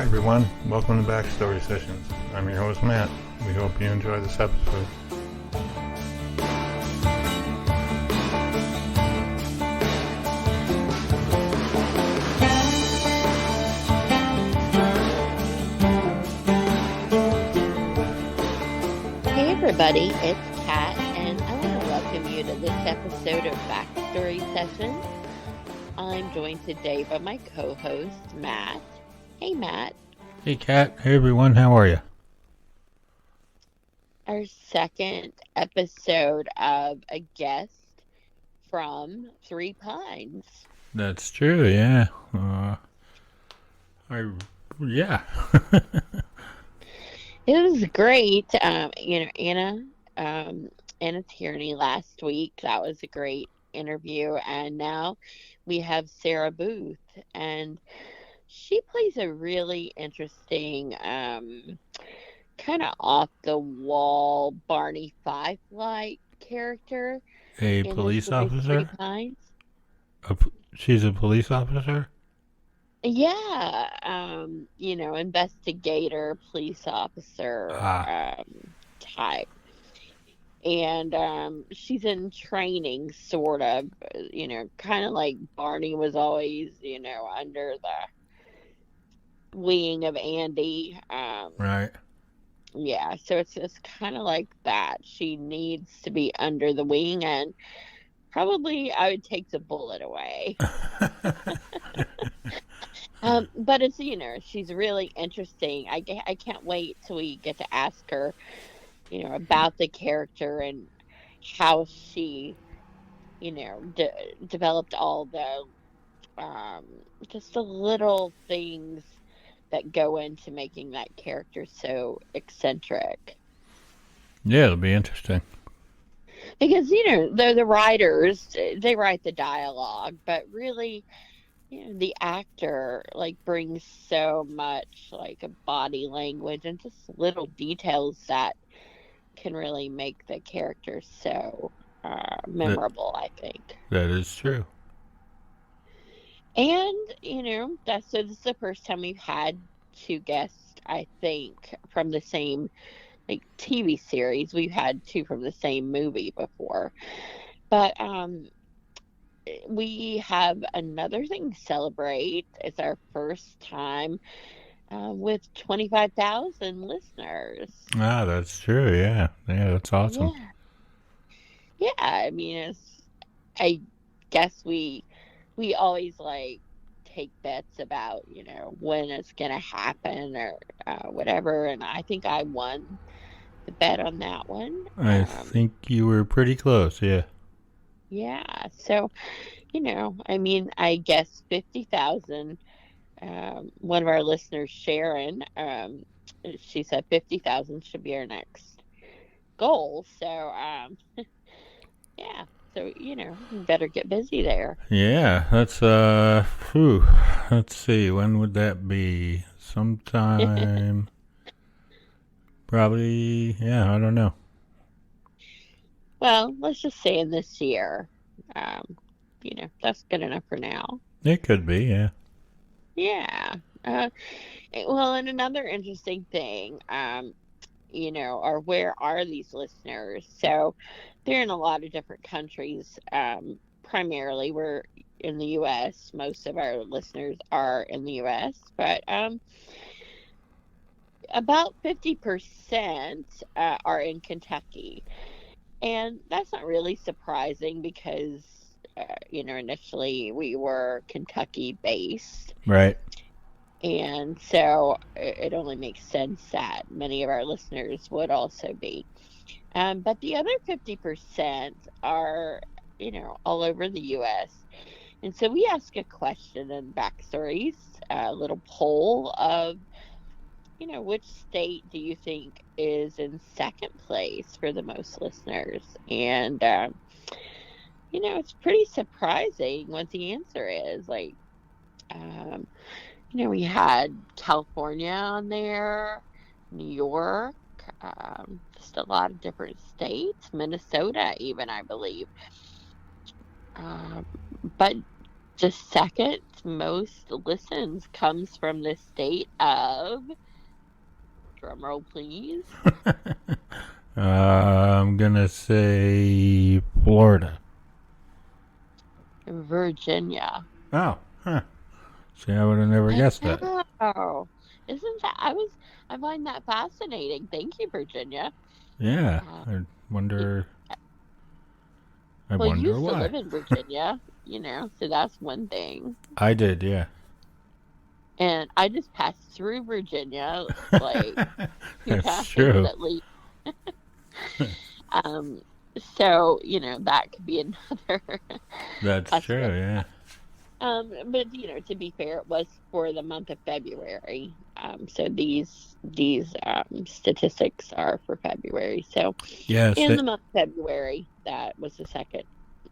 everyone, welcome to Backstory Sessions. I'm your host Matt. We hope you enjoy this episode. Hey everybody, it's Kat, and I want to welcome you to this episode of Backstory Sessions. I'm joined today by my co-host, Matt. Hey, Matt. Hey Kat, hey everyone, how are you? Our second episode of a guest from Three Pines. That's true, yeah. Yeah. It was great. Anna Tierney last week. That was a great interview. And now we have Sarah Booth, and she plays a really interesting, kind of off the wall Barney Fife-like character A in police this movie, Three officer? Pines. She's a police officer? Yeah, investigator, police officer type. And she's in training, sort of, kind of like Barney was always, under the wing of Andy. Right. Yeah, so it's kind of like that. She needs to be under the wing, and probably I would take the bullet away. But it's, she's really interesting. I can't wait till we get to ask her, about the character and how she, developed all the, just the little things that go into making that character so eccentric. Yeah, it'll be interesting. Because, the writers, they write the dialogue, but really, the actor, brings so much, a body language and just little details that can really make the character so memorable, I think. That is true. And, this is the first time we've had two guests, I think, from the same, TV series. We've had two from the same movie before. But we have another thing to celebrate. It's our first time with 25,000 listeners. Ah, that's true, yeah. Yeah, that's awesome. Yeah, I mean, I guess we always take bets about, when it's going to happen or whatever. And I think I won the bet on that one. I think you were pretty close, yeah. Yeah. So, I guess 50,000, one of our listeners, Sharon, she said 50,000 should be our next goal. So, yeah. So, we better get busy there. Yeah, that's, let's see, when would that be? Sometime, probably, yeah, I don't know. Well, let's just say in this year. That's good enough for now. It could be, yeah. Yeah. Well, and another interesting thing, are where are these listeners? So they're in a lot of different countries. Primarily, we're in the U.S. Most of our listeners are in the U.S., but about 50% are in Kentucky. And that's not really surprising because, initially we were Kentucky based. Right. And so it only makes sense that many of our listeners would also be. But the other 50% are, all over the U.S. And so we ask a question in Backstories, a little poll of, which state do you think is in second place for the most listeners? And, it's pretty surprising what the answer is. We had California on there, New York, just a lot of different states, Minnesota even, I believe. But The second most listens comes from the state of, drumroll please, I'm gonna say Florida. Virginia. Oh, huh. See, I would have never I guessed that. know. Isn't that, I find that fascinating. Thank you, Virginia. Yeah, Uh, I y- wonder. I well, you wonder used to why. live in Virginia, so that's one thing. I did, yeah. And I just passed through Virginia like two That's times true. at least. So, that could be another That's true, possibility. yeah. But to be fair, it was for the month of February. So these statistics are for February. So Yes, in the month of February, that was the second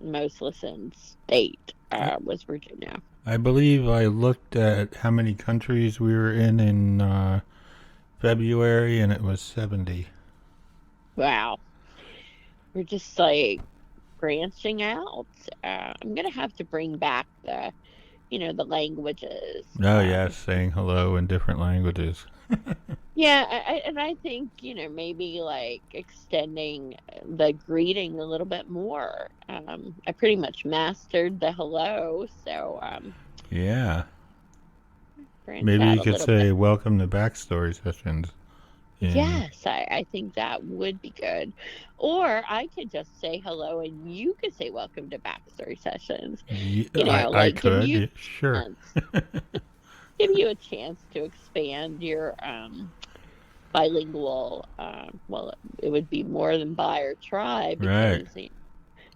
most listened state, was Virginia. I believe I looked at how many countries we were in February, and it was 70. Wow, we're just like branching out. I'm gonna have to bring back the languages. Oh, yes, saying hello in different languages. Yeah, and I think, maybe like extending the greeting a little bit more. I pretty much mastered the hello, so Yeah. branch Maybe out you a could little bit. say welcome to backstory sessions. In Yes, I think that would be good. Or I could just say hello and you could say welcome to Backstory Sessions. I Like could, sure. chance, give you a chance to expand your bilingual, well, it would be more than bi or tri Right. because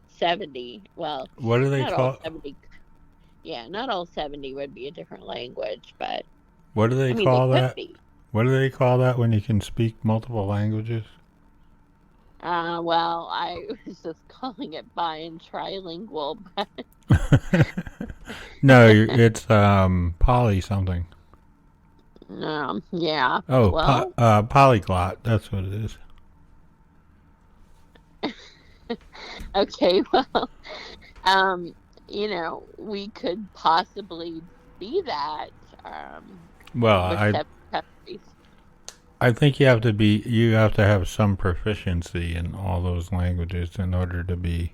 70, well, What do they not all call? 70, yeah, not all 70 would be a different language, but What do they I mean, they call could that? be. What do they call that when you can speak multiple languages? Well, I was just calling it bi and trilingual, but No, it's poly something. yeah, Oh, well, polyglot. That's what it is. okay, well, um, we could possibly be that, Well, with I 7 countries. I think you have to have some proficiency in all those languages in order to be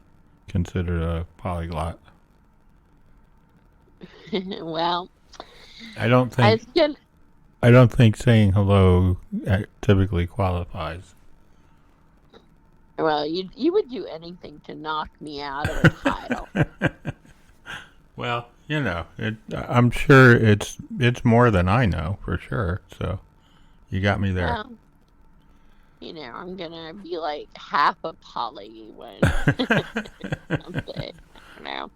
considered a polyglot. Well, I don't think it's good. I don't think saying hello typically qualifies. Well, you would do anything to knock me out of a title. Well, I'm sure it's more than I know for sure. So you got me there. Well, I'm gonna be like half a poly when something. I don't know.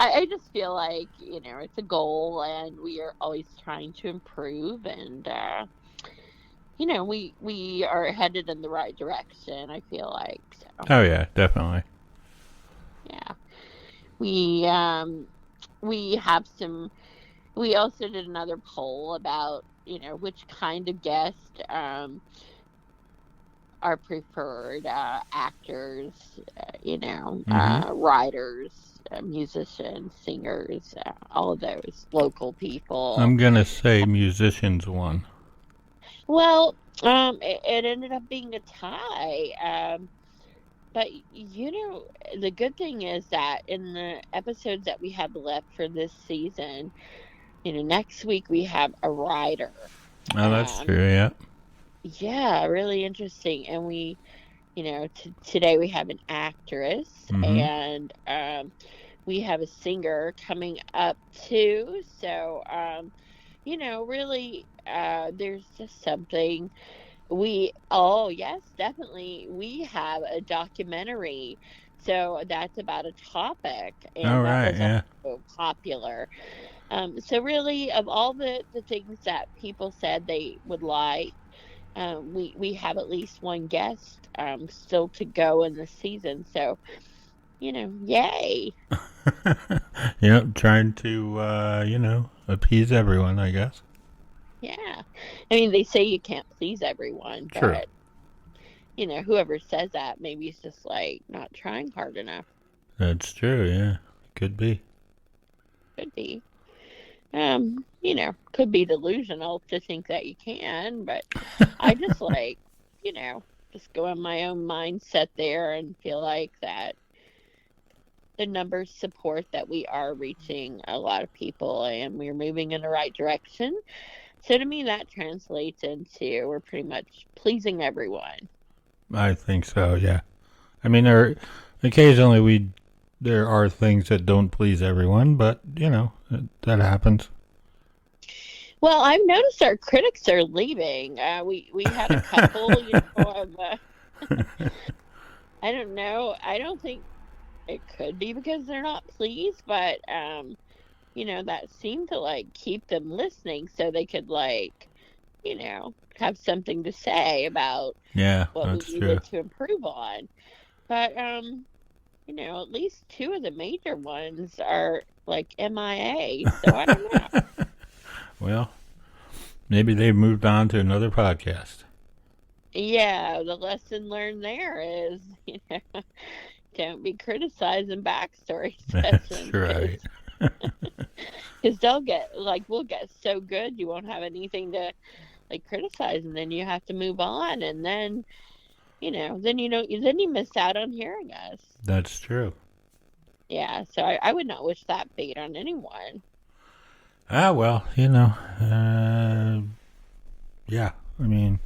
I just feel like it's a goal, and we are always trying to improve, and we are headed in the right direction. I feel like so. Oh yeah, definitely. Yeah, we we have some. We also did another poll about which kind of guest are preferred, actors, Hmm. writers, musicians, singers, all of those local people. I'm gonna say musicians won. Well, it ended up being a tie. But the good thing is that in the episodes that we have left for this season, next week we have a writer. Oh, that's Um, true. Yeah. yeah, really interesting. And today we have an actress, Hmm. and we have a singer coming up too. So, really, there's just something. Oh, yes, definitely. We have a documentary. So that's about a topic, All and that right. was Yeah. also popular. So really, of all the things that people said they would like, we have at least one guest still to go in the season. So, yay. Trying to appease everyone, I guess. Yeah. I mean, they say you can't please everyone, True. but whoever says that maybe it's just like not trying hard enough. That's true. Yeah. Could be. could be. Could be delusional to think that you can, but I just just go in my own mindset there and feel like that the numbers support that we are reaching a lot of people and we're moving in the right direction. So to me, that translates into we're pretty much pleasing everyone. I think so. Yeah. I mean, there are things that don't please everyone, but that happens. Well, I've noticed our critics are leaving. We had a couple, of I don't know. I don't think it could be because they're not pleased, but that seemed to keep them listening so they could have something to say about Yeah, what we that's true. needed to improve on. But at least two of the major ones are MIA, so I don't know. Well, maybe they've moved on to another podcast. Yeah, the lesson learned there is, don't be criticizing backstory That's sessions right. because we'll get so good you won't have anything to criticize, and then you have to move on, and then then you miss out on hearing us. That's true. Yeah, so I would not wish that fate on anyone. Ah, well, yeah. I mean,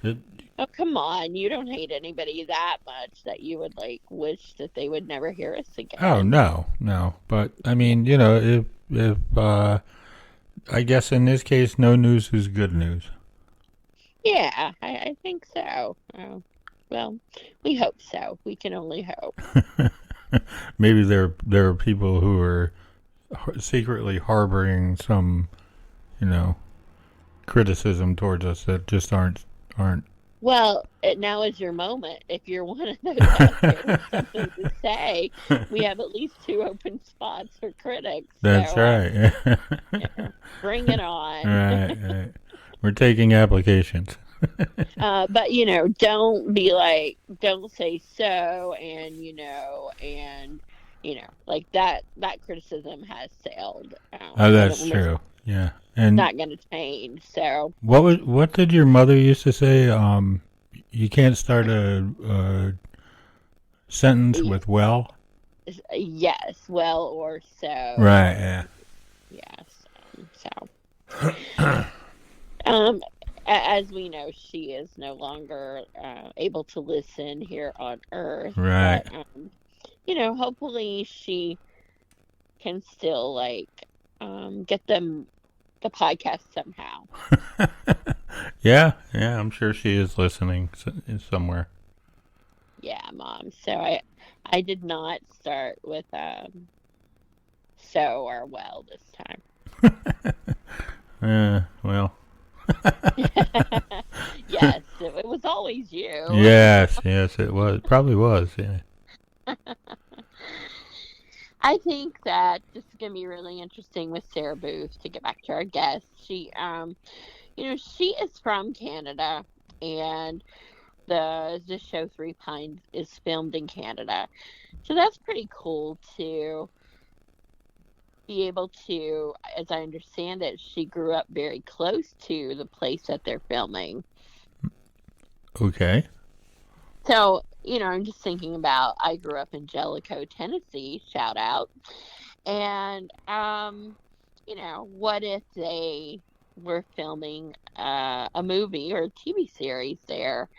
it, Oh, come on. You don't hate anybody that much that you would wish that they would never hear us oh again. no, no. But I mean, if I guess in this case, no news is good news. Yeah, I think so. Oh, well, we hope so. We can only hope. Maybe there are people who are secretly harboring some, you know, criticism towards us that just aren't. Well, now is your moment. If you're one of those out there with something to say, we have at least two open spots for critics. That's So, right. bring it on. Right, right. We're taking applications. But don't say so, that criticism has sailed. Oh, that's And it's true. Yeah. And not going to change. So, what did your mother used to say? You can't start a sentence with well. yes, well or so. Right. Yeah. Yes. So, um, as we know, she is no longer able to listen here on Earth, Right. but hopefully she can still get them the podcast somehow. Yeah. Yeah. I'm sure she is listening somewhere. Yeah, Mom. So I did not start with so or well this time. Well. Yes, it was always you. Yes. Yes. It was. Probably was. Yeah. I think that this is going to be really interesting with Sarah Booth. To get back to our guest, she is from Canada, and the show Three Pines is filmed in Canada, so that's pretty cool to be able to. As I understand it, she grew up very close to the place that they're filming. Okay. So, I'm just thinking about I grew up in Jellicoe, Tennessee, shout out. And what if they were filming a movie or a TV series there?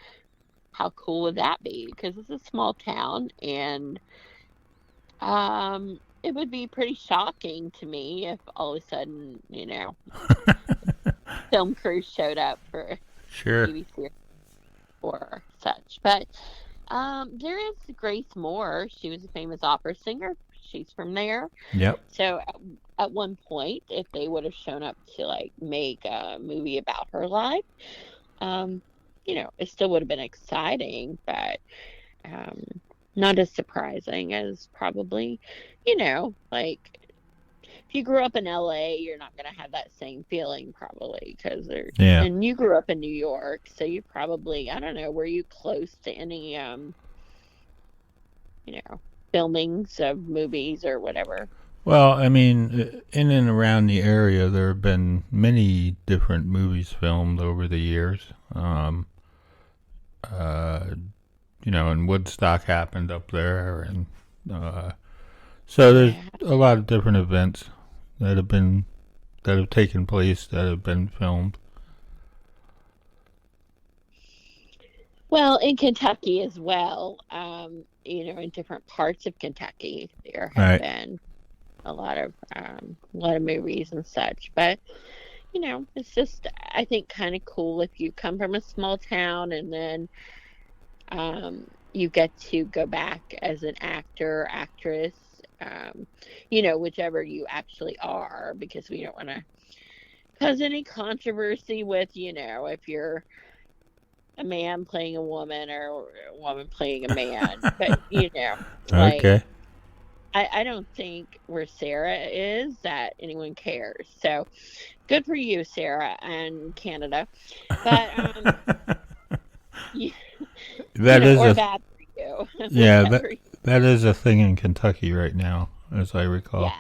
How cool would that be? Because it's a small town, and it would be pretty shocking to me if all of a sudden, film crew showed up for a Sure. TV series or such. But there is Grace Moore. She was a famous opera singer. She's from there. Yep. So at one point, if they would have shown up to make a movie about her life, it still would have been exciting, but not as surprising as probably, if you grew up in LA, you're not going to have that same feeling probably Yeah. and you grew up in New York, so you probably, I don't know, were you close to any, filmings of movies or whatever? Well, I mean, in and around the area, there have been many different movies filmed over the years. Uh, and Woodstock happened up there, and uh, so there's Yeah. a lot of different events that have been that have taken place that have been filmed. Well, in Kentucky as well, in different parts of Kentucky, there have Right. been a lot of movies and such. But it's just, I think, kind of cool if you come from a small town and then you get to go back as an actor, actress, whichever you actually are, because we don't want to cause any controversy with, if you're a man playing a woman or a woman playing a man. But, like, Okay. I don't think where Sarah is that anyone cares. So good for you, Sarah, and Canada. But, you, That is or a bad for you, yeah that whichever. that is a thing in Kentucky right now, as I recall.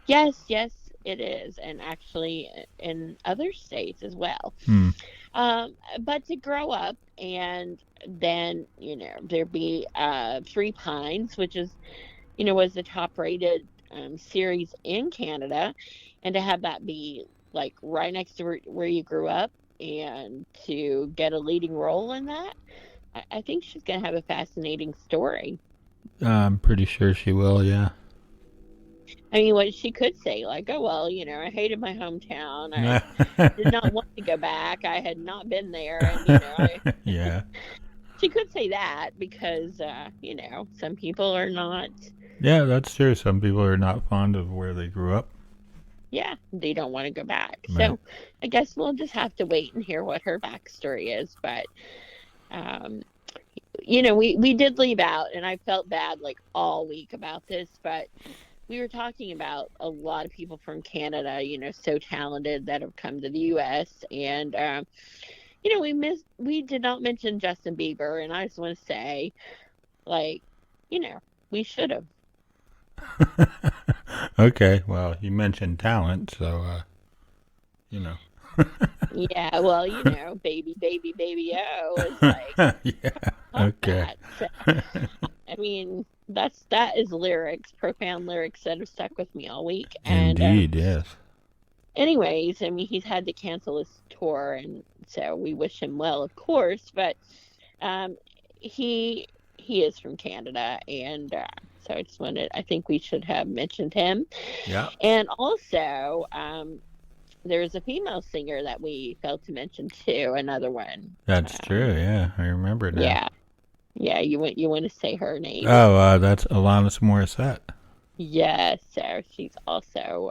Yes, yes, it is, and actually in other states as well. Hmm. But to grow up and then there be Three Pines, which is was the top rated series in Canada, and to have that be like right next to where you grew up, and to get a leading role in that, I think she's gonna have a fascinating story. I'm pretty sure she will. Yeah. I mean, what she could say, like, "Oh well, I hated my hometown. I did not want to go back. I had not been there, and Yeah. she could say that because some people are not. Yeah, that's true. Some people are not fond of where they grew up. Yeah, they don't want to go back. Right. So I guess we'll just have to wait and hear what her backstory is. But um, we did leave out, and I felt bad like all week about this, but we were talking about a lot of people from Canada, so talented that have come to the U.S. And we did not mention Justin Bieber, and I just want to say, like, we should have. Okay. Well, you mentioned talent, so you know. Yeah, well, baby, baby, baby, oh, is like Yeah. top Okay. that. So, I mean, that is lyrics, profound lyrics that have stuck with me all week. And Indeed. Yes. anyways, I mean, he's had to cancel his tour, and so we wish him well, of course. But um, he he is from Canada, and so I think we should have mentioned him. Yeah. And also, there's a female singer that we failed to mention too. Another one. That's true. Yeah, I remember now. Yeah, yeah. You want to say her name? Oh, that's Alanis Morissette. Yes, so she's also,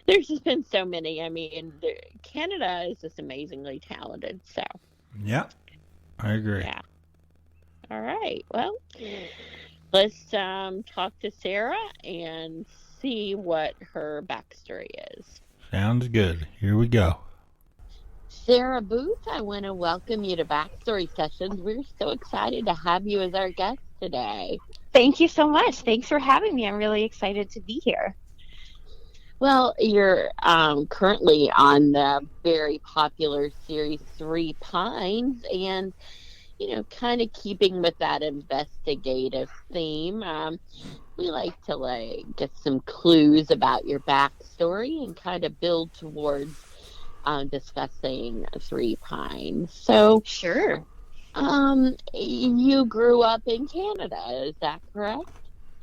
there's just been so many. I mean, Canada is just amazingly talented. So, Yeah, I agree. yeah. All right. Well, let's talk to Sarah and see what her backstory is. Sounds good. Here we go. Sarah Booth, I want to welcome you to Backstory Sessions. We're so excited to have you as our guest today. Thank you so much. Thanks for having me. I'm really excited to be here. Well, you're currently on the very popular series Three Pines, and kind of keeping with that investigative theme. We like to get some clues about your backstory and kind of build towards discussing Three Pines. So, Sure. you grew up in Canada, is that correct?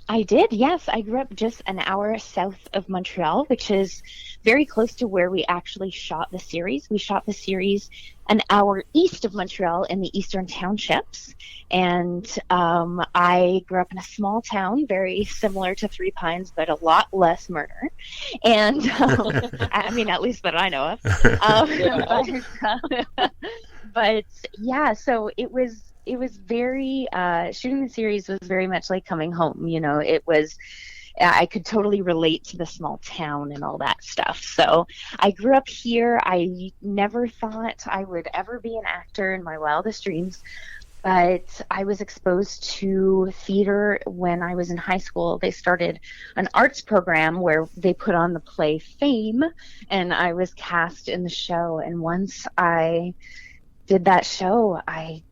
I did, yes. I grew up just an hour south of Montreal, which is very close to where we actually shot the series. We shot the series an hour east of Montreal in the Eastern Townships. And I grew up in a small town, very similar to Three Pines, but a lot less murder. And I mean, at least that I know of. But yeah, so it was very shooting the series was very much like coming home. It was I could totally relate to the small town and all that stuff. So I grew up here. I never thought I would ever be an actor in my wildest dreams. But I was exposed to theater when I was in high school. They started an arts program where they put on the play Fame, and I was cast in the show. And once I did that show, I,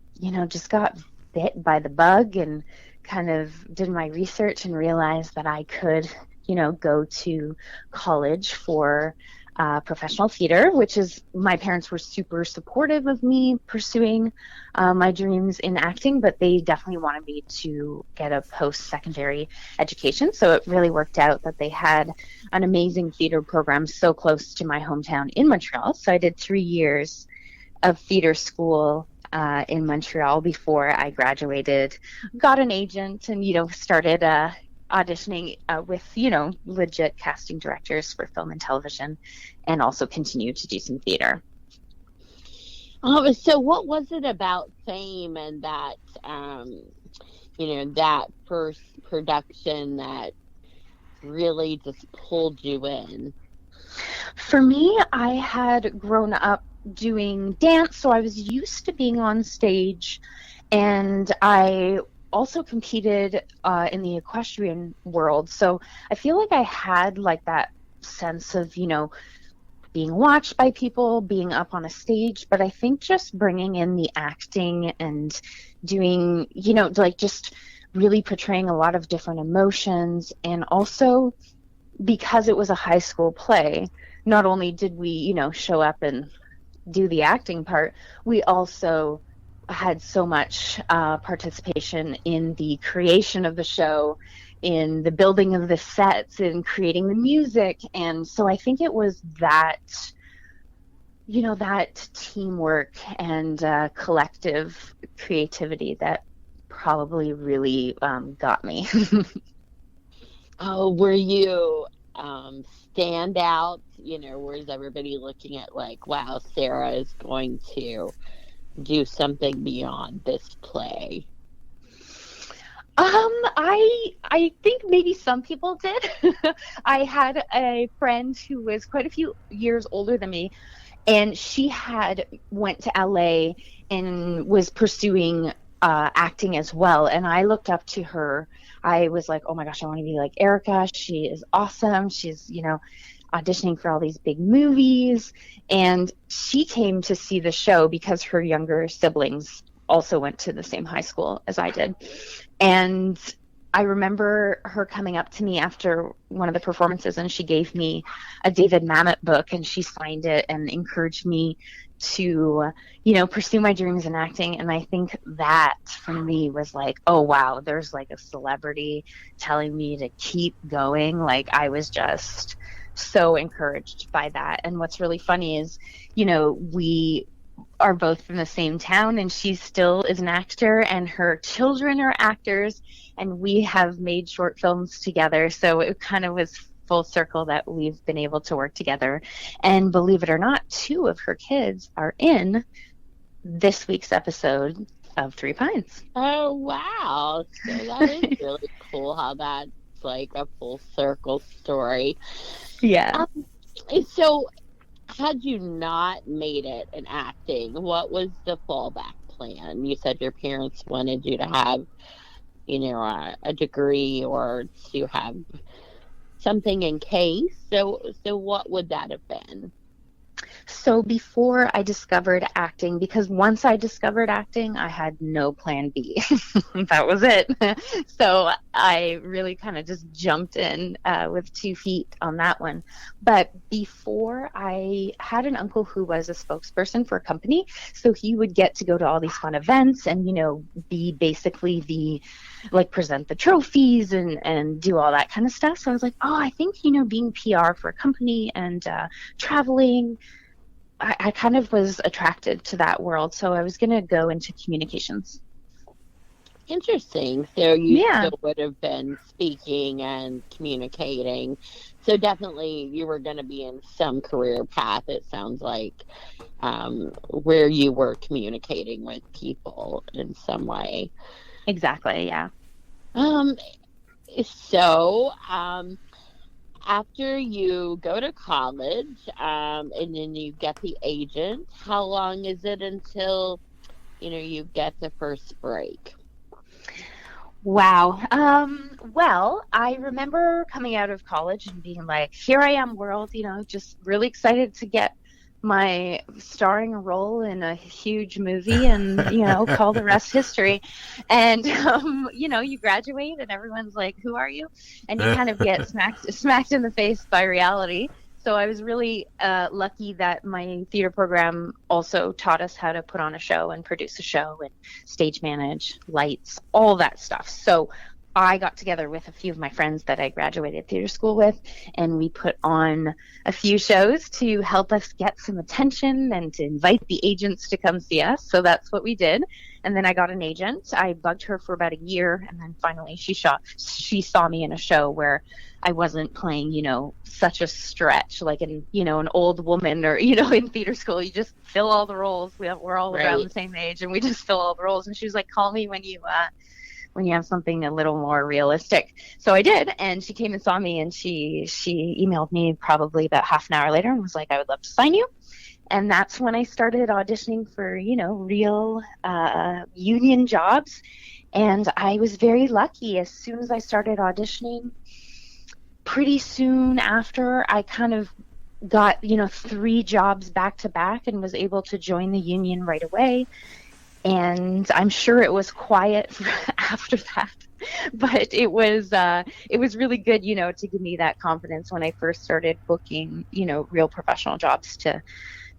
just got bit by the bug and kind of did my research and realized that I could, go to college for professional theater, which is my parents were super supportive of me pursuing my dreams in acting, but they definitely wanted me to get a post-secondary education. So it really worked out that they had an amazing theater program so close to my hometown in Montreal. So I did 3 years of theater school in Montreal before I graduated, got an agent, and started auditioning with legit casting directors for film and television, and also continued to do some theater. So what was it about Fame and that that first production that really just pulled you in? For me, I had grown up doing dance, so I was used to being on stage, and I also competed in the equestrian world. So I feel like I had like that sense of, being watched by people, being up on a stage, but I think just bringing in the acting and doing, like just really portraying a lot of different emotions, and also because it was a high school play, not only did we, show up and do the acting part, we also had so much participation in the creation of the show, in the building of the sets, in creating the music. And so I think it was that, that teamwork and collective creativity that probably really got me. Oh, were you stand out? Was everybody looking at like, wow, Sarah is going to do something beyond this play? I think maybe some people did. I had a friend who was quite a few years older than me, and she had went to LA and was pursuing acting as well. And I looked up to her. I was like, oh my gosh, I want to be like Erica. She is awesome. She's, auditioning for all these big movies. And she came to see the show because her younger siblings also went to the same high school as I did. And I remember her coming up to me after one of the performances, and she gave me a David Mamet book, and she signed it and encouraged me to, pursue my dreams in acting. And I think that for me was like, oh wow, there's like a celebrity telling me to keep going. Like I was just so encouraged by that. And what's really funny is, we are both from the same town, and she still is an actor, and her children are actors, and we have made short films together. So it kind of was full circle that we've been able to work together. And believe it or not, 2 of her kids are in this week's episode of Three Pines. Oh, wow. So that is really cool how that's like a full circle story. Yeah. So had you not made it in acting, what was the fallback plan? You said your parents wanted you to have, a degree or to have something in case. So what would that have been? So before I discovered acting, because once I discovered acting, I had no plan B. That was it. So I really kind of just jumped in with 2 feet on that one. But before, I had an uncle who was a spokesperson for a company. So he would get to go to all these fun events and, be basically present the trophies and do all that kind of stuff. So I was like, oh, I think, being PR for a company and traveling, I kind of was attracted to that world, so I was going to go into communications. Interesting. So you still would have been speaking and communicating. So definitely you were going to be in some career path, it sounds like, where you were communicating with people in some way. Exactly, yeah. So, after you go to college, and then you get the agent, how long is it until you get the first break? Wow. Well, I remember coming out of college and being like, here I am, world, just really excited to get my starring role in a huge movie and, call the rest history. And, you graduate and everyone's like, who are you? And you kind of get smacked in the face by reality. So I was really lucky that my theater program also taught us how to put on a show and produce a show and stage manage, lights, all that stuff. So I got together with a few of my friends that I graduated theater school with, and we put on a few shows to help us get some attention and to invite the agents to come see us. So that's what we did. And then I got an agent. I bugged her for about a year, and then finally she saw me in a show where I wasn't playing, such a stretch like an old woman or, in theater school. You just fill all the roles. We're all Right. around the same age, and we just fill all the roles. And she was like, call me when you have something a little more realistic. So I did, and she came and saw me, and she emailed me probably about half an hour later and was like, I would love to sign you. And that's when I started auditioning for, real union jobs. And I was very lucky. As soon as I started auditioning, pretty soon after, I kind of got, 3 jobs back to back and was able to join the union right away. And I'm sure it was quiet after that, but it was really good, to give me that confidence when I first started booking, real professional jobs to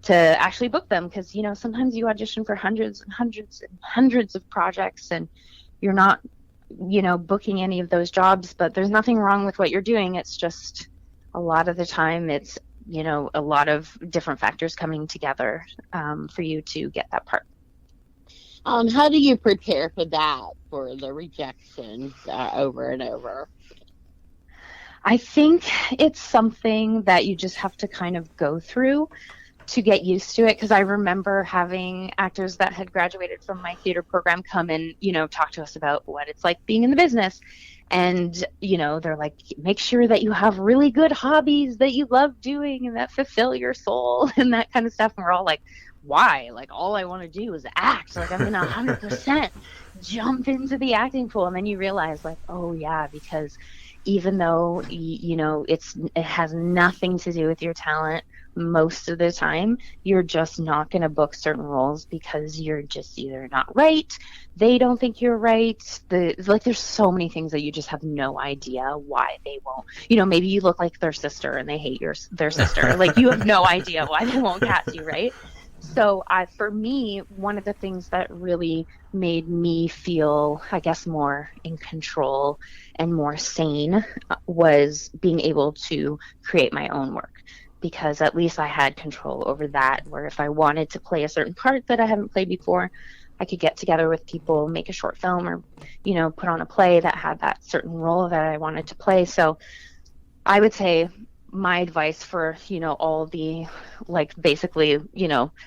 actually book them. Because, sometimes you audition for hundreds and hundreds and hundreds of projects and you're not, booking any of those jobs, but there's nothing wrong with what you're doing. It's just a lot of the time it's, a lot of different factors coming together for you to get that part. How do you prepare for that, for the rejections over and over? I think it's something that you just have to kind of go through to get used to it. Because I remember having actors that had graduated from my theater program come and, talk to us about what it's like being in the business. And, they're like, make sure that you have really good hobbies that you love doing and that fulfill your soul and that kind of stuff. And we're all like, why? Like, all I want to do is act. Like, I'm going to 100% jump into the acting pool. And then you realize, like, oh yeah, because even though it has nothing to do with your talent, most of the time you're just not going to book certain roles because you're just either not right, they don't think you're right, there's so many things that you just have no idea why they won't. Maybe you look like their sister and they hate their sister. Like, you have no idea why they won't cast you, right? So for me, one of the things that really made me feel, I guess, more in control and more sane was being able to create my own work. Because at least I had control over that, where if I wanted to play a certain part that I haven't played before, I could get together with people, make a short film, or, put on a play that had that certain role that I wanted to play. So I would say my advice for, all the, like, basically,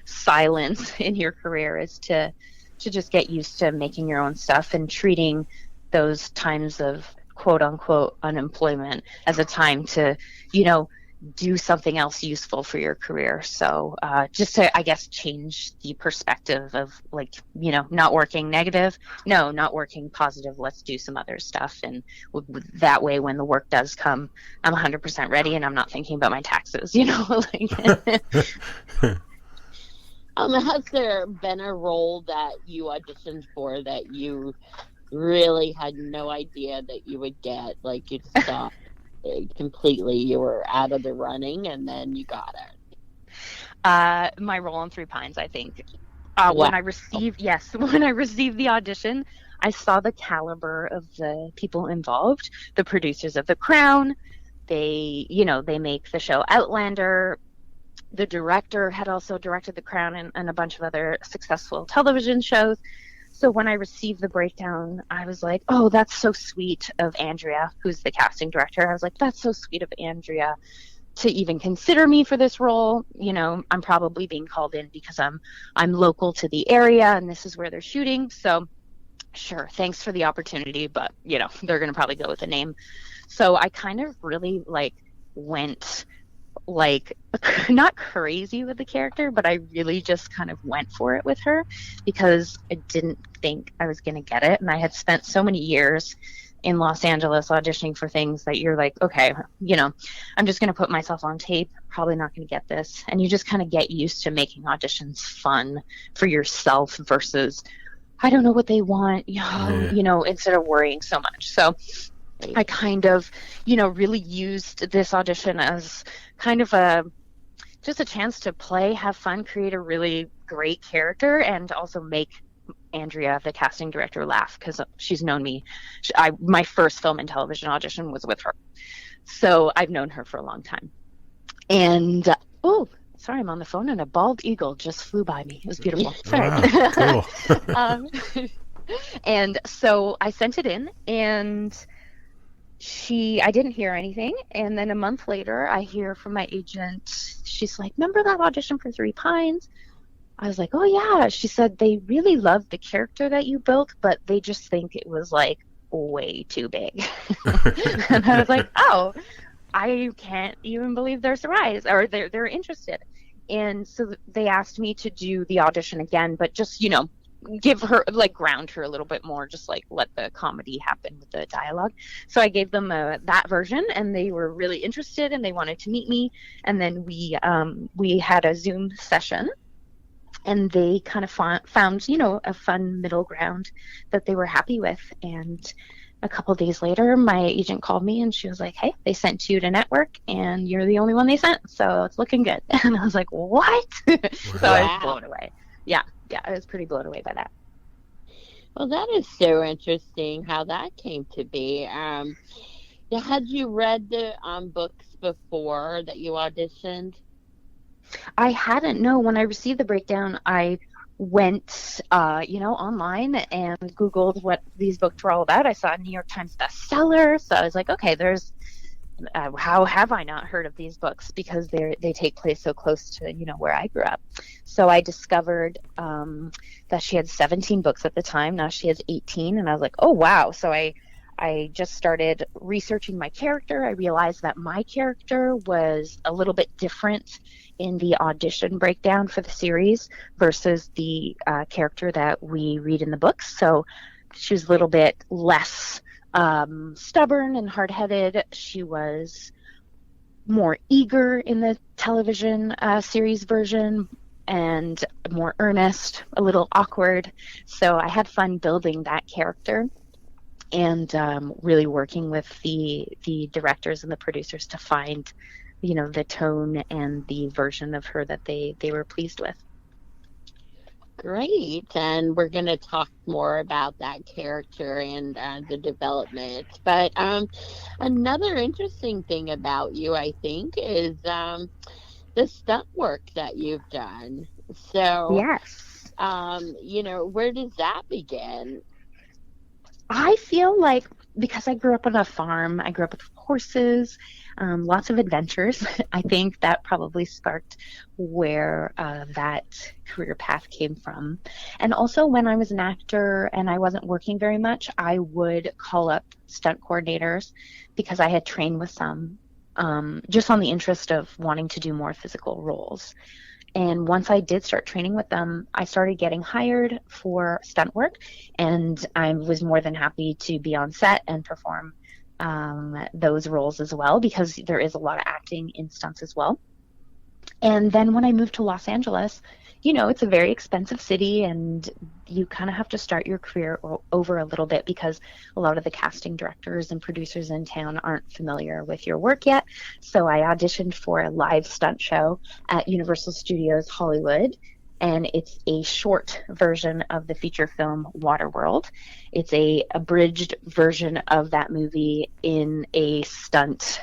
silence in your career is to just get used to making your own stuff and treating those times of quote unquote unemployment as a time to, do something else useful for your career. So just to, I guess, change the perspective of, like, not working negative, no, not working positive, let's do some other stuff. And that way, when the work does come, I'm 100% ready and I'm not thinking about my taxes, like. Has there been a role that you auditioned for that you really had no idea that you would get? Like, you thought completely you were out of the running and then you got it? My role in Three Pines, I think. Wow. When I received the audition, I saw the caliber of the people involved, the producers of The Crown. They make the show Outlander. The director had also directed The Crown and a bunch of other successful television shows. So when I received the breakdown, I was like, oh, that's so sweet of Andrea, who's the casting director. I was like, that's so sweet of Andrea to even consider me for this role. I'm probably being called in because I'm local to the area and this is where they're shooting. So sure, thanks for the opportunity, but they're going to probably go with a name. So I kind of really went like not crazy with the character, but I really just kind of went for it with her because I didn't think I was going to get it. And I had spent so many years in Los Angeles auditioning for things that you're like, okay, I'm just going to put myself on tape, probably not going to get this. And you just kind of get used to making auditions fun for yourself versus I don't know what they want, instead of worrying so much. So I kind of, really used this audition as kind of just a chance to play, have fun, create a really great character, and also make Andrea, the casting director, laugh because she's known me. My first film and television audition was with her. So I've known her for a long time. And, sorry, I'm on the phone and a bald eagle just flew by me. It was beautiful. Sorry. Wow, cool. And so I sent it in and I didn't hear anything. And then a month later, I hear from my agent. She's like, remember that audition for Three Pines? I was like, oh, yeah. She said they really loved the character that you built, but they just think it was like way too big. And I was like, oh, I can't even believe they're surprised or they're interested. And so they asked me to do the audition again, but just, give her, like, ground her a little bit more, just like let the comedy happen with the dialogue. So I gave them that version, and they were really interested and they wanted to meet me. And then we had a Zoom session, and they kind of found, a fun middle ground that they were happy with. And a couple of days later, my agent called me and she was like, hey, they sent you to network and you're the only one they sent. So it's looking good. And I was like, what? So I was blown away. Yeah, I was pretty blown away by that. Well, that is so interesting how that came to be. Had you read the books before that you auditioned? I hadn't. No, when I received the breakdown, I went, online and Googled what these books were all about. I saw a New York Times bestseller. So I was like, okay, how have I not heard of these books? Because they take place so close to, where I grew up. So I discovered that she had 17 books at the time. Now she has 18. And I was like, oh, wow. So I just started researching my character. I realized that my character was a little bit different in the audition breakdown for the series versus the character that we read in the books. So she was a little bit less stubborn and hard-headed. She was more eager in the television series version and more earnest, a little awkward. So I had fun building that character and really working with the directors and the producers to find, the tone and the version of her that they were pleased with. Great. And we're going to talk more about that character and the development. But another interesting thing about you, I think, is the stunt work that you've done. So, yes. Where does that begin? I feel like because I grew up on a farm, I grew up with horses, lots of adventures. I think that probably sparked where that career path came from. And also when I was an actor and I wasn't working very much, I would call up stunt coordinators because I had trained with some just on the interest of wanting to do more physical roles. And once I did start training with them, I started getting hired for stunt work, and I was more than happy to be on set and perform those roles as well, because there is a lot of acting in stunts as well. And then when I moved to Los Angeles, it's a very expensive city, and you kind of have to start your career over a little bit because a lot of the casting directors and producers in town aren't familiar with your work yet. So I auditioned for a live stunt show at Universal Studios Hollywood, and it's a short version of the feature film Waterworld. It's a abridged version of that movie in a stunt,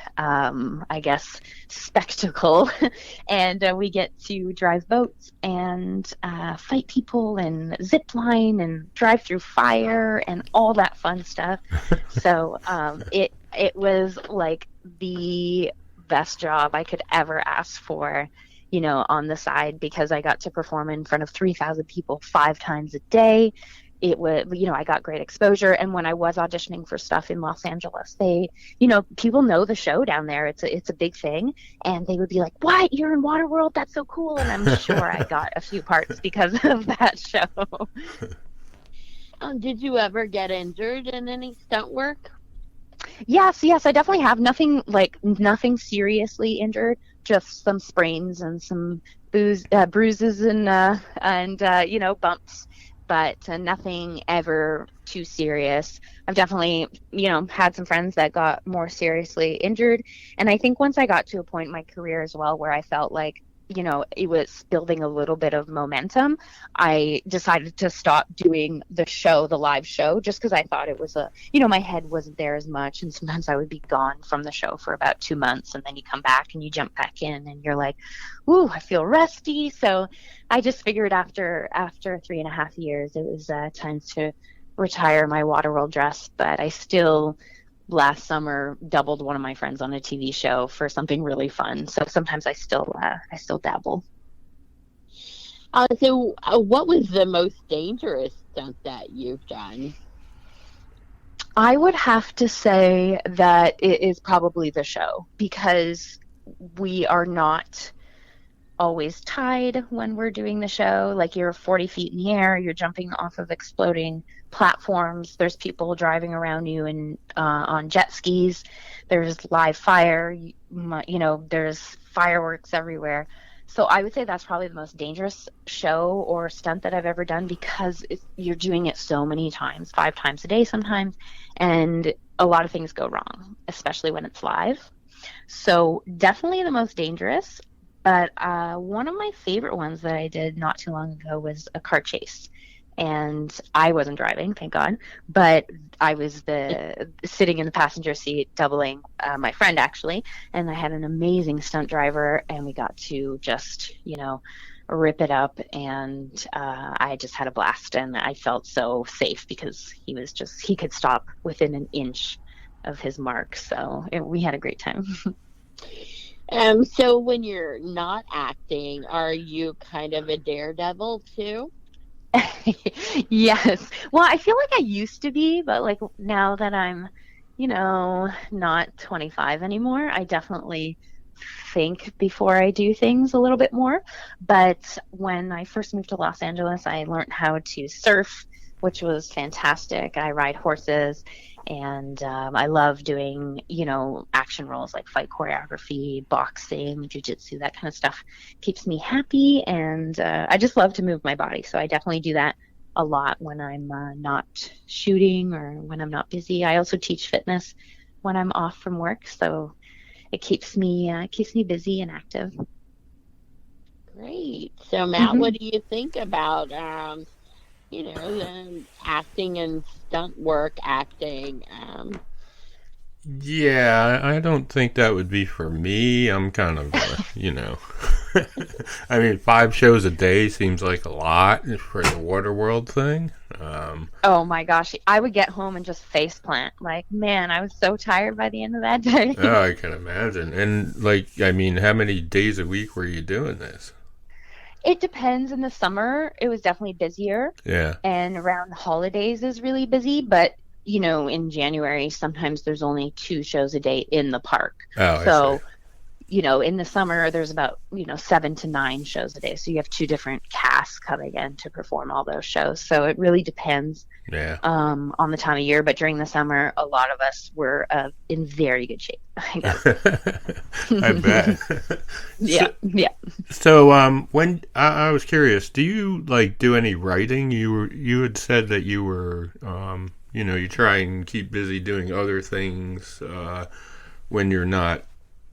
spectacle. And we get to drive boats and fight people and zip line and drive through fire and all that fun stuff. So it was like the best job I could ever ask for, on the side, because I got to perform in front of 3,000 people 5 times a day. it was, I got great exposure. And when I was auditioning for stuff in Los Angeles, people know the show down there. It's a big thing. And they would be like, "What? You're in Waterworld? That's so cool." And I'm sure I got a few parts because of that show. Did you ever get injured in any stunt work? Yes, I definitely have nothing seriously injured, just some sprains and some bruises and bumps, but nothing ever too serious. I've definitely, had some friends that got more seriously injured, and I think once I got to a point in my career as well where I felt like, it was building a little bit of momentum, I decided to stop doing the live show, just because I thought it was my head wasn't there as much. And sometimes I would be gone from the show for about 2 months, and then you come back and you jump back in and you're like, "Ooh, I feel rusty." So I just figured after 3.5 years, it was time to retire my Waterworld dress. But I still, last summer, doubled one of my friends on a TV show for something really fun. So sometimes I still dabble. What was the most dangerous stunt that you've done? I would have to say that it is probably the show, because we are not always tied when we're doing the show. Like, you're 40 feet in the air, you're jumping off of exploding platforms, there's people driving around you and on jet skis, there's live fire, there's fireworks everywhere. So I would say that's probably the most dangerous show or stunt that I've ever done, because you're doing it so many times, 5 times a day sometimes, and a lot of things go wrong, especially when it's live. So definitely the most dangerous. But one of my favorite ones that I did not too long ago was a car chase. And I wasn't driving, thank God, but I was sitting in the passenger seat, doubling my friend, actually. And I had an amazing stunt driver, and we got to just, rip it up. And I just had a blast, and I felt so safe because he could stop within an inch of his mark. So we had a great time. So when you're not acting, are you kind of a daredevil too? Yes. Well, I feel like I used to be, but like now that I'm, not 25 anymore, I definitely think before I do things a little bit more. But when I first moved to Los Angeles, I learned how to surf, which was fantastic. I ride horses, and I love doing, action roles like fight choreography, boxing, jujitsu, that kind of stuff keeps me happy. And I just love to move my body. So I definitely do that a lot when I'm not shooting or when I'm not busy. I also teach fitness when I'm off from work. So it keeps me busy and active. Great. So Matt, what do you think about the acting and stunt work acting? Yeah, I don't think that would be for me. I'm kind of, I mean, 5 shows a day seems like a lot for the Waterworld thing. Oh my gosh, I would get home and just face plant. Like, man, I was so tired by the end of that day. Oh, I can imagine. And how many days a week were you doing this? It depends. In the summer, it was definitely busier. Yeah. And around the holidays is really busy. But, in January, sometimes there's only 2 shows a day in the park. Oh, so, I see. In the summer, there's about, 7 to 9 shows a day. So you have 2 different casts coming in to perform all those shows. So it really depends on the time of year. But during the summer, a lot of us were in very good shape, I guess. I bet. Yeah. So, when I was curious, do you do any writing? You had said that you were, you try and keep busy doing other things when you're not,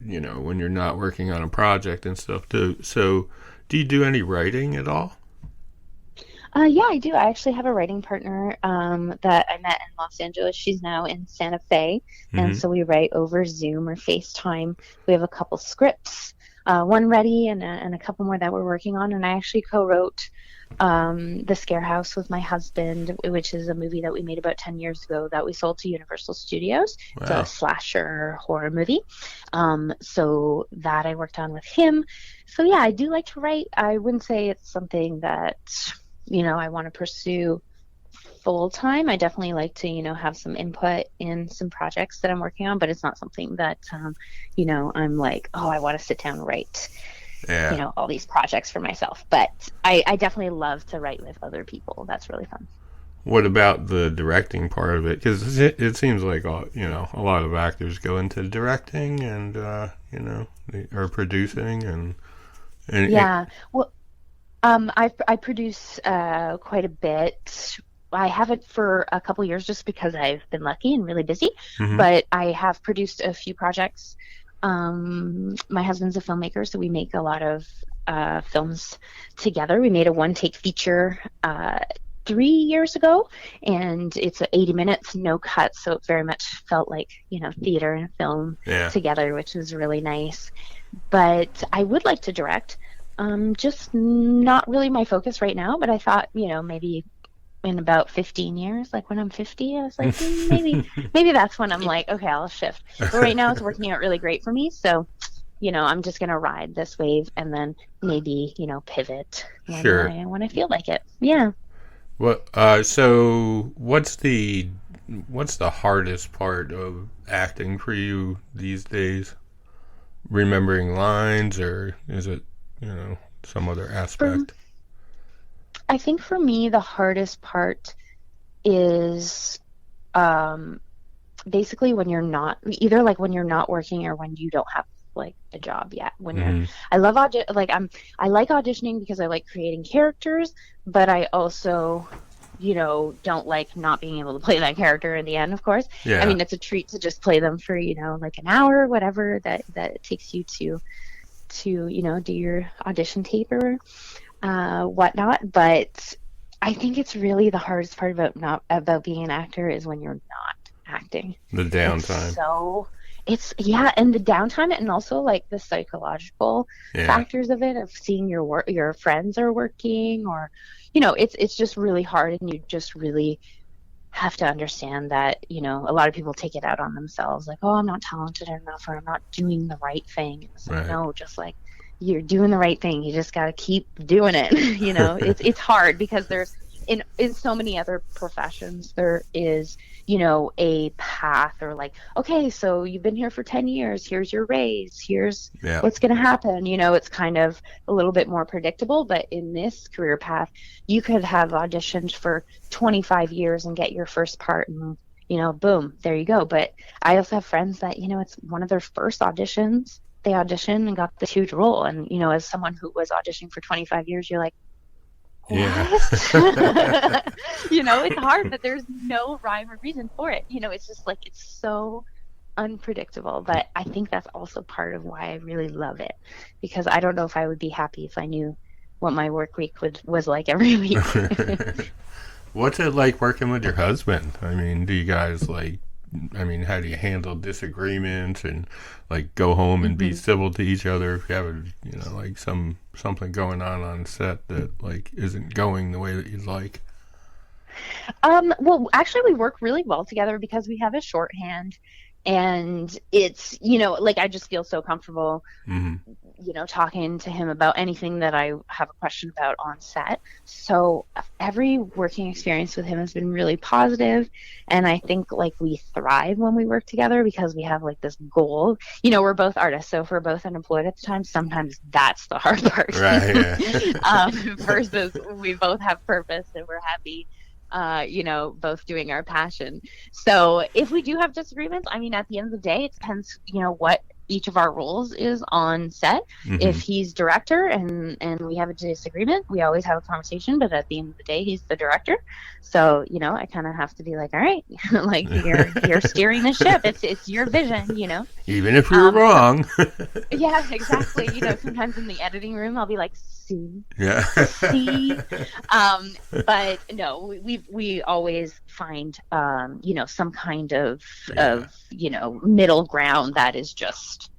working on a project and stuff. So, do you do any writing at all? Yeah, I do. I actually have a writing partner that I met in Los Angeles. She's now in Santa Fe, and so we write over Zoom or FaceTime. We have a couple scripts, one ready, and a couple more that we're working on. And I actually co-wrote The Scare House with my husband, which is a movie that we made about 10 years ago that we sold to Universal Studios. Wow. It's a slasher horror movie. So that I worked on with him. So yeah, I do like to write. I wouldn't say it's something that I want to pursue full time. I definitely like to, have some input in some projects that I'm working on, but it's not something that, I'm like, oh, I want to sit down and write, Yeah. all these projects for myself. But I definitely love to write with other people. That's really fun. What about the directing part of it? Because it seems like a lot of actors go into directing and or producing and Yeah. Well, I produce quite a bit. I haven't for a couple years just because I've been lucky and really busy, hmm but I have produced a few projects. My husband's a filmmaker, so we make a lot of films together. We made a one take feature 3 years ago, and it's 80 minutes, no cuts, so it very much felt like, theater and film yeah, together, which was really nice. But I would like to direct. Just not really my focus right now, but I thought, maybe in about 15 years, like when I'm 50, I was like, maybe that's when I'm like, okay, I'll shift. But right now it's working out really great for me. So, I'm just gonna ride this wave and then maybe, pivot sure. when I feel like it. Yeah. What so what's the hardest part of acting for you these days? Remembering lines, or is it some other For aspect? I think for me the hardest part is um basically when you're not either like when you're not working or when you don't have like a job yet. When you're hmm I love I like auditioning because I like creating characters, but I also don't like not being able to play that character in the end, of course. I Yeah, mean, it's a treat to just play them for, like an hour, whatever that it takes you to do your audition tape or whatnot. But I think it's really the hardest part about being an actor is when you're not acting. the It's downtime. so it's yeah, and the downtime and also like the psychological Yeah, factors of it of seeing your friends are working or it's just really hard and you just really have to understand that, a lot of people take it out on themselves, like, oh, I'm not talented enough or I'm not doing the right thing. And it's like, right. no, just like you're doing the right thing. You just got to keep doing it. It's hard because there's in so many other professions there is, a path or like, okay, so you've been here for 10 years, here's your raise, here's Yeah, what's going to happen. It's kind of a little bit more predictable, but in this career path, you could have auditioned for 25 years and get your first part and boom, there you go. But I also have friends that it's one of their first auditions, they auditioned and got this huge role. And as someone who was auditioning for 25 years, you're like, yeah. what? It's hard, but there's no rhyme or reason for it. It's just like it's so unpredictable. But I think that's also part of why I really love it, because I don't know if I would be happy if I knew what my work week was like every week. What's it like working with your husband? I mean, do you guys how do you handle disagreements and like go home and be hmm civil to each other if you have like something going on set that like isn't going the way that you'd like? Well, actually, we work really well together because we have a shorthand, and it's like I just feel so comfortable hmm talking to him about anything that I have a question about on set. So every working experience with him has been really positive, and I think like we thrive when we work together because we have like this goal. We're both artists, so if we're both unemployed at the time, sometimes that's the hard part. Right. Yeah. Versus we both have purpose and we're happy. Both doing our passion. So if we do have disagreements, I mean, at the end of the day, it depends, what each of our roles is on set. hmm If he's director and we have a disagreement, we always have a conversation, but at the end of the day, he's the director. So, I kind of have to be like, all right, like you're steering the ship. It's your vision. Even if we were So, wrong. yeah, exactly. Sometimes in the editing room, I'll be like, Yeah. see. But no, we always find, some kind Yeah. middle ground that is just,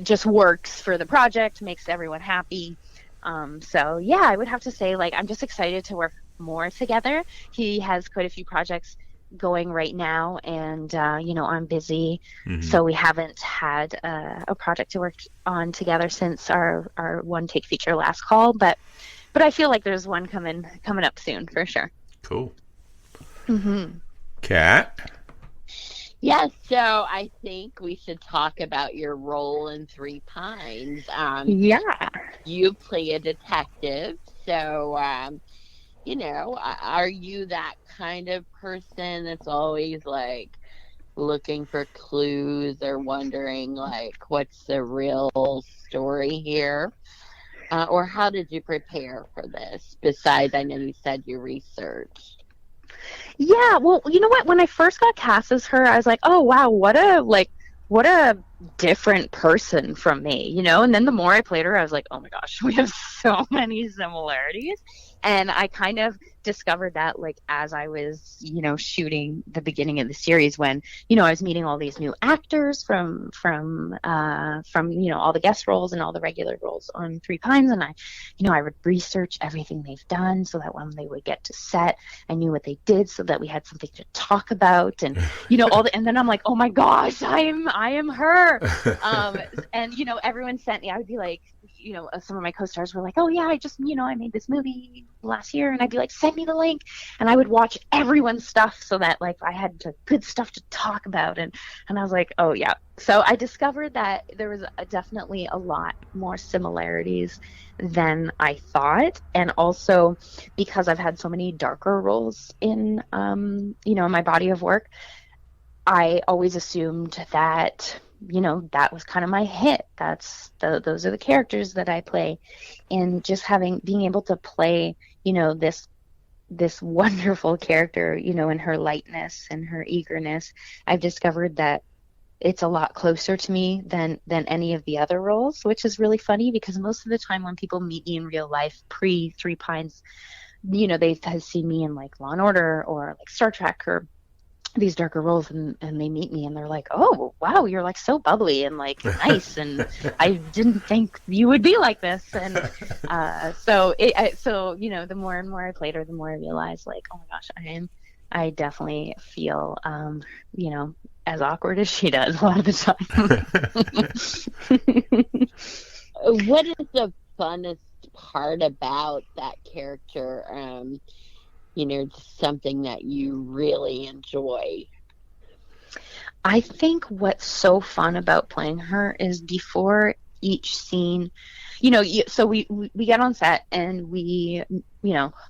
just works for the project, makes everyone happy. So yeah, I would have to say like I'm just excited to work more together. He has quite a few projects going right now, and I'm busy, hmm so we haven't had a project to work on together since our one take feature last call. But But I feel like there's one coming up soon for sure. Cool. Hmm. Cat? Yes, so I think we should talk about your role in Three Pines. Yeah. You play a detective, so are you that kind of person that's always like looking for clues or wondering like what's the real story here? Or how did you prepare for this? Besides, I know you said you researched. Yeah, well, you know what? When I first got cast as her, I was like, "Oh wow, what a different person from me," you know? And then the more I played her, I was like, "Oh my gosh, we have so many similarities." And I kind of discovered that like as I was, shooting the beginning of the series when, I was meeting all these new actors from all the guest roles and all the regular roles on Three Pines, and I would research everything they've done so that when they would get to set, I knew what they did so that we had something to talk about, and and then I'm like, oh my gosh, I am her. And everyone sent me, I would be like, some of my co-stars were like, oh yeah, I made this movie last year, and I'd be like, send me the link, and I would watch everyone's stuff so that like I had good stuff to talk about, and I was like, oh yeah. So I discovered that there was definitely a lot more similarities than I thought, and also because I've had so many darker roles in my body of work, I always assumed that that was kind of my hit. Those are the characters that I play, and just being able to play this wonderful character, in her lightness and her eagerness, I've discovered that it's a lot closer to me than any of the other roles, which is really funny because most of the time when people meet me in real life pre Three Pines, they've seen me in like Law and Order or like Star Trek or these darker roles, and they meet me and they're like, oh wow, you're like so bubbly and like nice, and I didn't think you would be like this. And the more and more I played her, the more I realized like, oh my gosh, I definitely feel as awkward as she does a lot of the time. What is the funnest part about that character? Just something that you really enjoy. I think what's so fun about playing her is before each scene, so we get on set and we,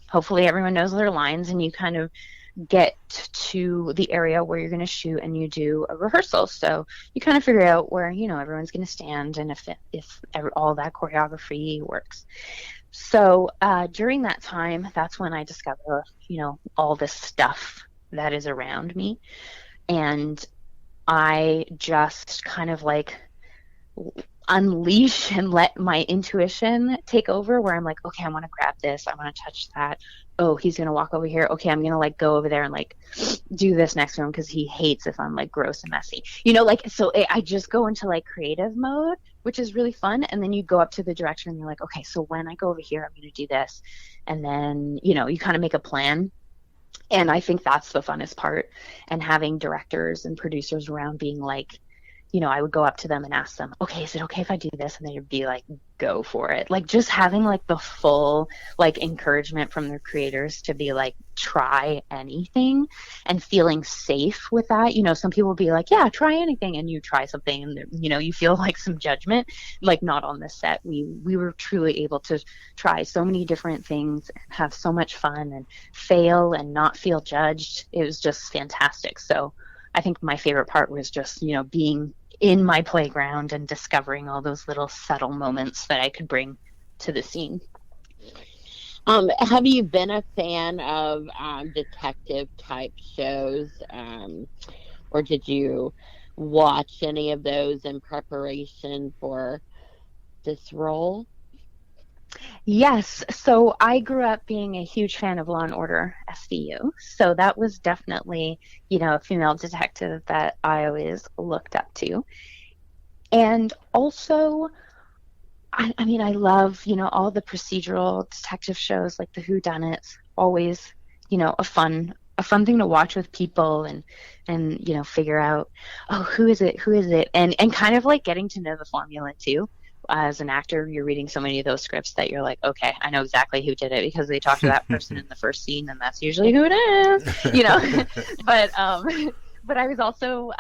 hopefully everyone knows their lines, and you kind of get to the area where you're going to shoot and you do a rehearsal. So you kind of figure out where, everyone's going to stand and if all that choreography works. So during that time, that's when I discover, all this stuff that is around me. And I just kind of like unleash and let my intuition take over, where I'm like, okay, I want to grab this, I want to touch that. Oh, he's gonna walk over here. Okay, I'm gonna like go over there and like do this next to him because he hates if I'm like gross and messy. So I just go into like creative mode, which is really fun. And then you go up to the director and you're like, okay, so when I go over here, I'm gonna do this, and then you kind of make a plan. And I think that's the funnest part. And having directors and producers around being like, I would go up to them and ask them, okay, is it okay if I do this? And they'd be like, go for it. Like just having like the full like encouragement from their creators to be like, try anything, and feeling safe with that. Some people will be like, yeah, try anything. And you try something and, you feel like some judgment, like not on this set. We were truly able to try so many different things and have so much fun and fail and not feel judged. It was just fantastic. So I think my favorite part was just, being in my playground and discovering all those little subtle moments that I could bring to the scene. Have you been a fan of detective type shows, or did you watch any of those in preparation for this role? Yes. So I grew up being a huge fan of Law and Order SVU. So that was definitely, a female detective that I always looked up to. And also, I mean, I love, all the procedural detective shows like the whodunits, always, a fun thing to watch with people, and figure out, oh, who is it, and kind of like getting to know the formula too. as an actor, you're reading so many of those scripts that you're like, okay, I know exactly who did it because they talked to that person in the first scene, and that's usually who it is, you know. but but I was also,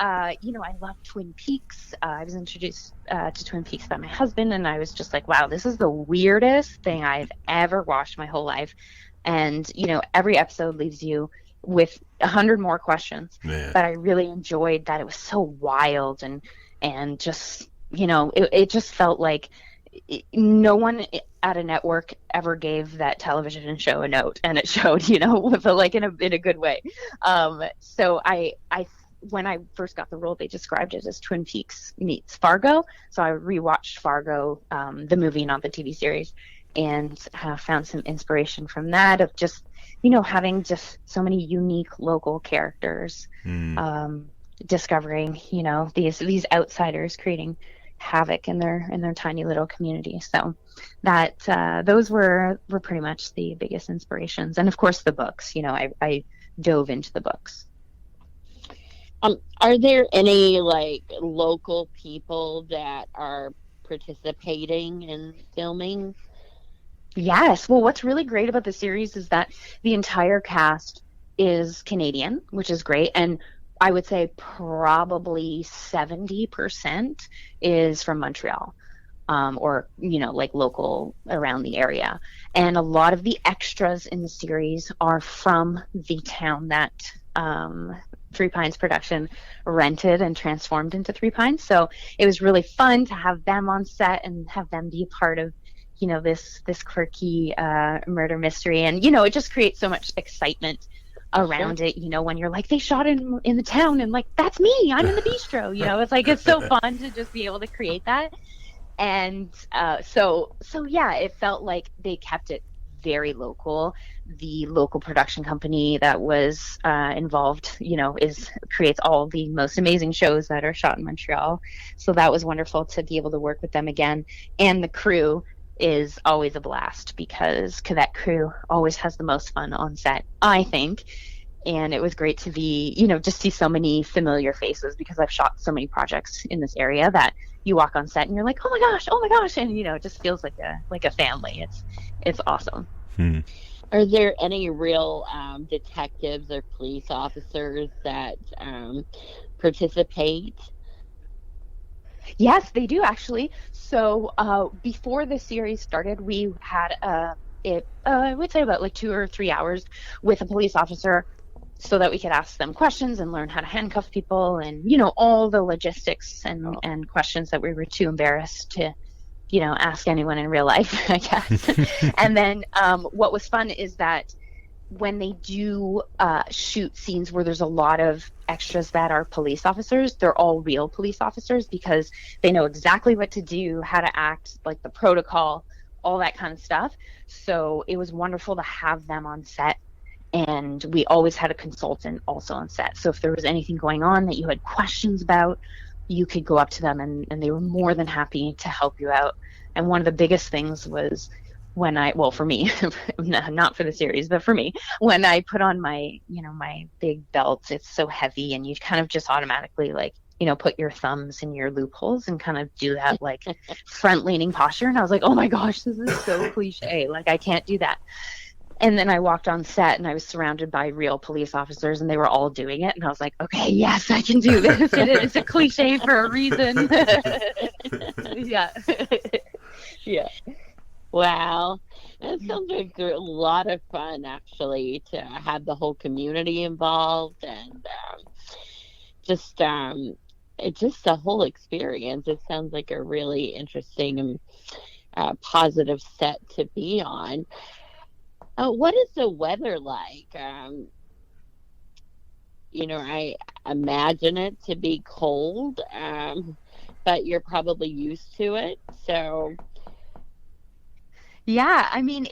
you know, I love Twin Peaks. I was introduced to Twin Peaks by my husband, and I was just like, wow, this is the weirdest thing I've ever watched my whole life. And, you know, every episode leaves you with 100 more questions. Man. But I really enjoyed that it was so wild and just, you know, it just felt like no one at a network ever gave that television show a note, and it showed, you know, with like in a good way. So I when I first got the role, they described it as Twin Peaks meets Fargo. So I rewatched Fargo, the movie, not the TV series, and found some inspiration from that, of just, you know, having just so many unique local characters, discovering, you know, these outsiders creating havoc in their tiny little community. So that those were pretty much the biggest inspirations. And of course the books, you know, I dove into the books. Are there any like local people that are participating in filming? Yes. Well, what's really great about the series is that the entire cast is Canadian, which is great. And I would say probably 70% is from Montreal, or, you know, like local around the area. And a lot of the extras in the series are from the town that Three Pines production rented and transformed into Three Pines. So it was really fun to have them on set and have them be a part of, you know, this quirky murder mystery. And, you know, it just creates so much excitement around it, you know, when you're like, they shot in the town, and like, that's me, I'm in the bistro, you know. It's like, it's so fun to just be able to create that. And so yeah, it felt like they kept it very local. The local production company that was involved, you know, creates all the most amazing shows that are shot in Montreal. So that was wonderful to be able to work with them again. And the crew is always a blast, because Cadet crew always has the most fun on set, I think. And it was great to be, you know, just see so many familiar faces, because I've shot so many projects in this area that you walk on set and you're like, oh my gosh, and, you know, it just feels like a family. It's awesome. Are there any real detectives or police officers that participate? Yes, they do, actually. So before the series started, we had I would say about like 2 or 3 hours with a police officer, so that we could ask them questions and learn how to handcuff people, and, you know, all the logistics and questions that we were too embarrassed to, you know, ask anyone in real life, I guess. And then what was fun is that when they do shoot scenes where there's a lot of extras that are police officers, they're all real police officers, because they know exactly what to do, how to act, like the protocol, all that kind of stuff. So it was wonderful to have them on set. And we always had a consultant also on set. So if there was anything going on that you had questions about, you could go up to them, and they were more than happy to help you out. And one of the biggest things was when for me, not for the series, but for me, when I put on my, you know, my big belt, it's so heavy, and you kind of just automatically, like, you know, put your thumbs in your loopholes and kind of do that like front leaning posture. And I was like, oh my gosh, this is so cliche. Like, I can't do that. And then I walked on set, and I was surrounded by real police officers, and they were all doing it. And I was like, okay, yes, I can do this. It's a cliche for a reason. Yeah. Yeah. Wow. That sounds like a lot of fun, actually, to have the whole community involved, and just the whole experience. It sounds like a really interesting and positive set to be on. What is the weather like? You know, I imagine it to be cold, but you're probably used to it. So, yeah, I mean,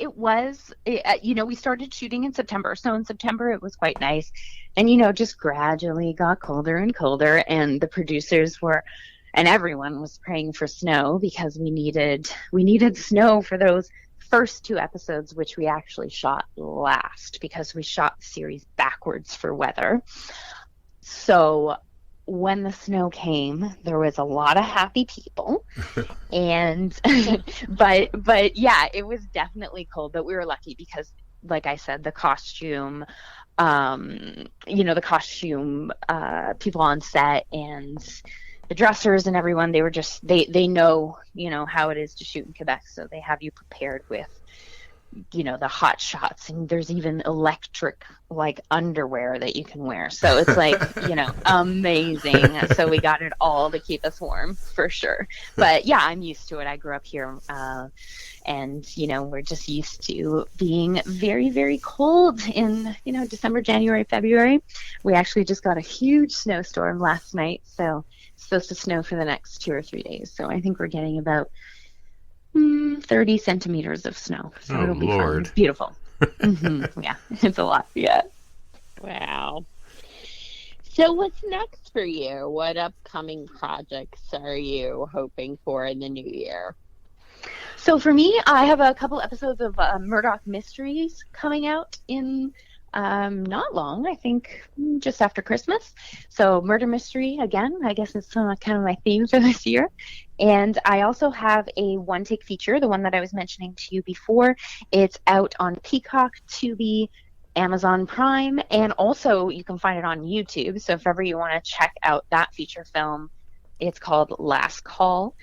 you know, we started shooting in September. So in September, it was quite nice. And, you know, just gradually got colder and colder. And the producers and everyone was praying for snow, because we needed snow for those first 2 episodes, which we actually shot last, because we shot the series backwards for weather. So when the snow came, there was a lot of happy people, and but yeah, it was definitely cold. But we were lucky because, like I said, the costume, the costume people on set and the dressers and everyone, they were just they know how it is to shoot in Quebec, so they have you prepared with the hot shots, and there's even electric like underwear that you can wear, so it's like amazing. So we got it all to keep us warm for sure. But yeah, I'm used to it. I grew up here, and we're just used to being very, very cold in December, January, February. We actually just got a huge snowstorm last night, so it's supposed to snow for the next 2 or 3 days. So I think we're getting about 30 centimeters of snow. So it'll be Lord. fun. Beautiful. Yeah, it's a lot. Yeah. Wow. So what's next for you? What upcoming projects are you hoping for in the new year? So for me, I have a couple episodes of Murdoch Mysteries coming out in not long, I think just after Christmas. So murder mystery, again, I guess it's kind of my theme for this year. And I also have a one-take feature, the one that I was mentioning to you before. It's out on Peacock, Tubi, Amazon Prime, and also you can find it on YouTube. So if ever you want to check out that feature film, it's called Last Call.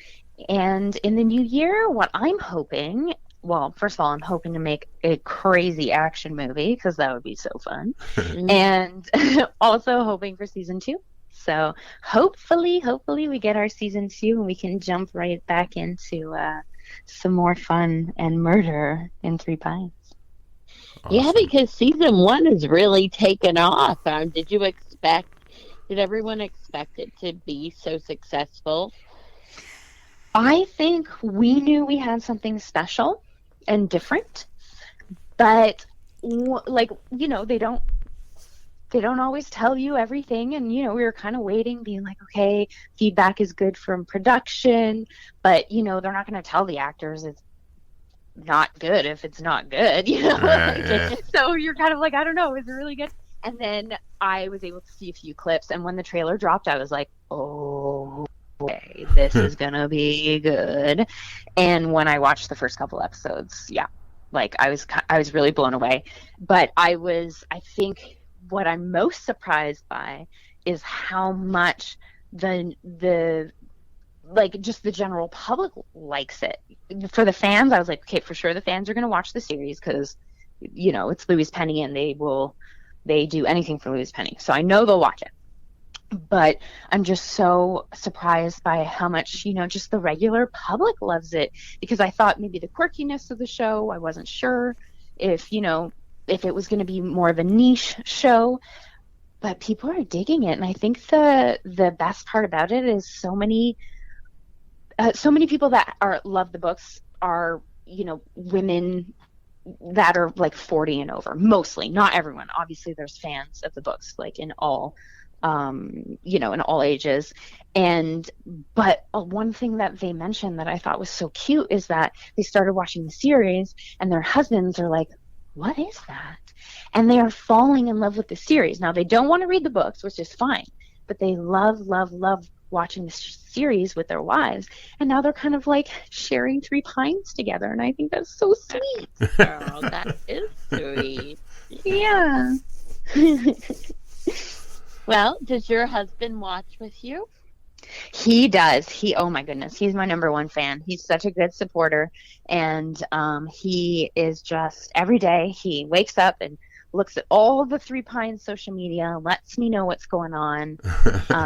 And in the new year, what I'm hoping, well, first of all, I'm hoping to make a crazy action movie because that would be so fun. And also hoping for season 2. So hopefully we get our season 2 and we can jump right back into some more fun and murder in Three Pines. Awesome. Yeah, because season 1 has really taken off. Did everyone expect it to be so successful? I think we knew we had something special and different, but they don't always tell you everything, and we were kind of waiting, being like, okay, feedback is good from production, but they're not going to tell the actors it's not good if it's not good, Yeah. So you're kind of like, I don't know, is it really good? And then I was able to see a few clips, and when the trailer dropped, I was like, oh, okay, this is gonna be good. And when I watched the first couple episodes, yeah, like I was really blown away. But I think what I'm most surprised by is how much the like just the general public likes it. For the fans, I was like, okay, for sure the fans are going to watch the series because it's Louise Penny, and they do anything for Louise Penny, so I know they'll watch it. But I'm just so surprised by how much just the regular public loves it, because I thought maybe the quirkiness of the show, I wasn't sure if it was going to be more of a niche show, but people are digging it. And I think the best part about it is so many people that love the books are women that are like 40 and over, mostly, not everyone. Obviously there's fans of the books like in all in all ages. But one thing that they mentioned that I thought was so cute is that they started watching the series and their husbands are like, what is that? And they are falling in love with the series. Now they don't want to read the books, which is fine, but they love watching the series with their wives, and now they're kind of like sharing Three Pines together, and I think that's so sweet. Oh, that is sweet. Yeah. Well, does your husband watch with you? He does. Oh my goodness, he's my number one fan. He's such a good supporter, and he is just, every day he wakes up and looks at all the Three Pines social media, lets me know what's going on,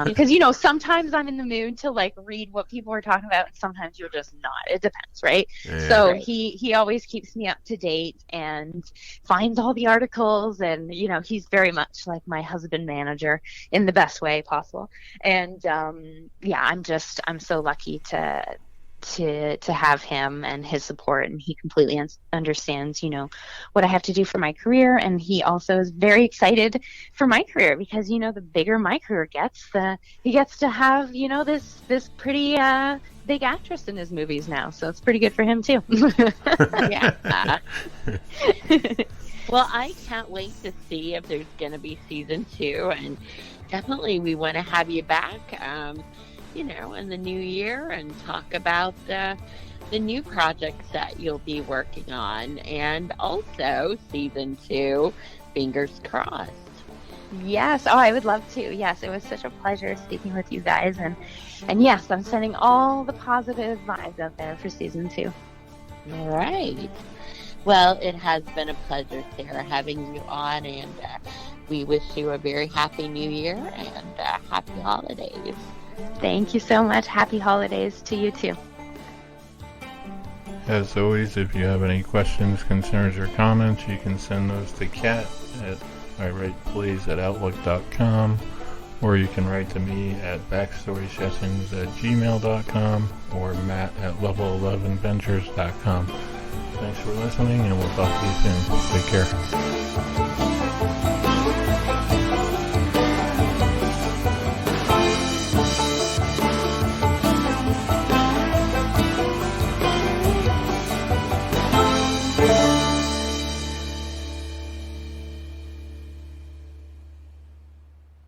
because sometimes I'm in the mood to like read what people are talking about, and sometimes you're just not. It depends, right? Yeah. So he always keeps me up to date and finds all the articles, and he's very much like my husband manager in the best way possible. And I'm so lucky to have him and his support, and he completely understands what I have to do for my career, and he also is very excited for my career because the bigger my career gets, he gets to have this pretty big actress in his movies now, so it's pretty good for him too. Yeah. Well, I can't wait to see if there's going to be season 2, and definitely we want to have you back, in the new year and talk about the new projects that you'll be working on, and also season 2. Fingers crossed. Yes. Oh, I would love to. Yes, it was such a pleasure speaking with you guys, and yes, I'm sending all the positive vibes out there for season 2. All right. Well, it has been a pleasure, Sarah, having you on, and we wish you a very happy new year and happy holidays. Thank you so much. Happy holidays to you too. As always, if you have any questions, concerns, or comments, you can send those to Kat at iWritePlays@outlook.com, or you can write to me at backstorysessions@gmail.com or matt@level11ventures.com. Thanks for listening, and we'll talk to you soon. Take care.